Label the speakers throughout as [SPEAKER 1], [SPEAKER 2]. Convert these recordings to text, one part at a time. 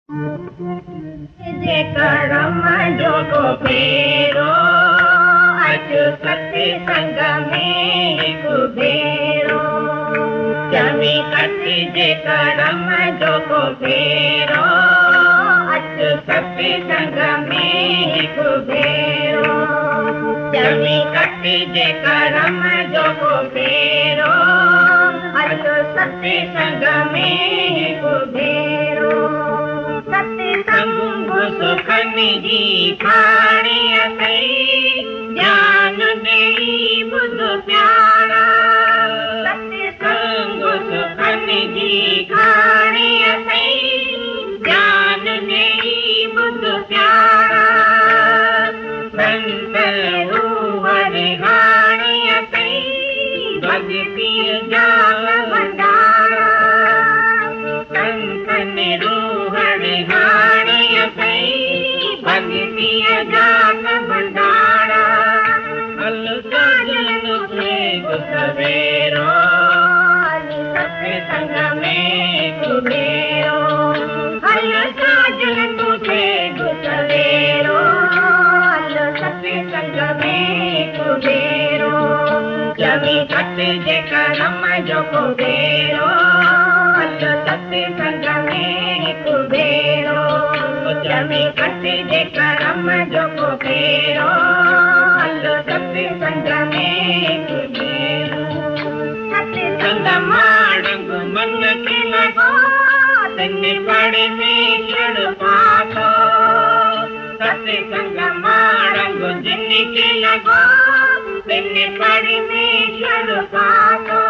[SPEAKER 1] जे करम जोगो फेरो अच सती संग में हिक भेरो जमी कटी जे करम जोगो फेरो अच सती संग में हिक भेरो जमी कटी जे करम जोगो फेरो अच सती संग में हिक भेरो सुखनी जी खाणी अथई जान देई बुध प्यारा सत्संग सुखनी जी खाणी अथई जान देई बुध प्यारा संत रूह रिहाणी अथई भक्ति जाल भंडारा संत रूह रिहाणी भक्ति जान भंडारा हल साजन भेग सवेरो सत्संग में कुबेरो हल साजन भेग सवेरो हल सत्संग में कुबेरो जमी कट जे करम जो कुबेरो हल सत्संग में कुबेरो जमी कटी जे करम जो कुबेरो हल सत्संग में कुबेरो सत्संग माण्ग मन के लगो तिन परमेश्वर पाथो सत्संग माण्ग जिन के लगो तिन परमेश्वर पाथो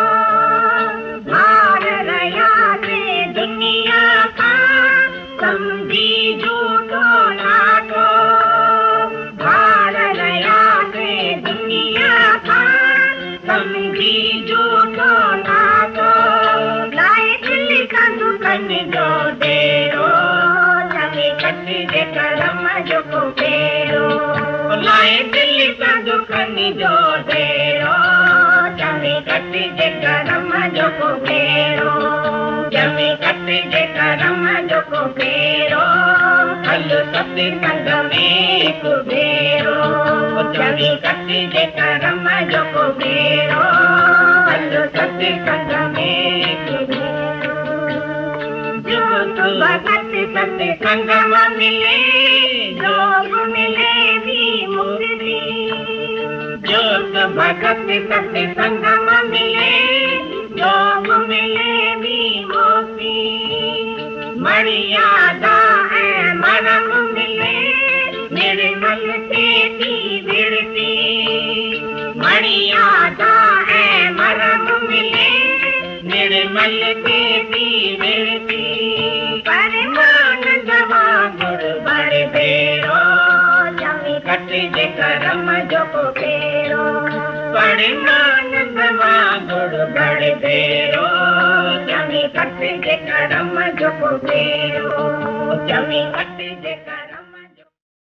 [SPEAKER 1] भार रया से दुनिया का समझी झूठो नाटो भार रया से दुनिया का समझी झूठो नाटो लाए दिल का दुखन जो डेरो जमी कटी जे करम जो कुबेरो लाए दिल का दुखन जो डेरो जमी कटी जे करम जो कुबेरो जमी कटी जे करम जो कुबेरो हल सत्संग में कुबेरो जमी कटी जे करम जो कुबेरो हल सत्संग में कुबेरो जो तो भगत सत्संग में मिले जोग मिले भी मुक्ति जो तो भगत सत्संग में मिले जोग मिले भी मुक्ति मर्यादा है मरम मिले निर्मल से भी विरती मर्यादा है मरम मिले निर्मल से भी विरती परमानंद गुर बड़ बेरो जमी कटी जे करम जो कुबेरो परमानंद गुर बड़ बेरो जमी कटी जे करम जो कुबेरो जमी कटी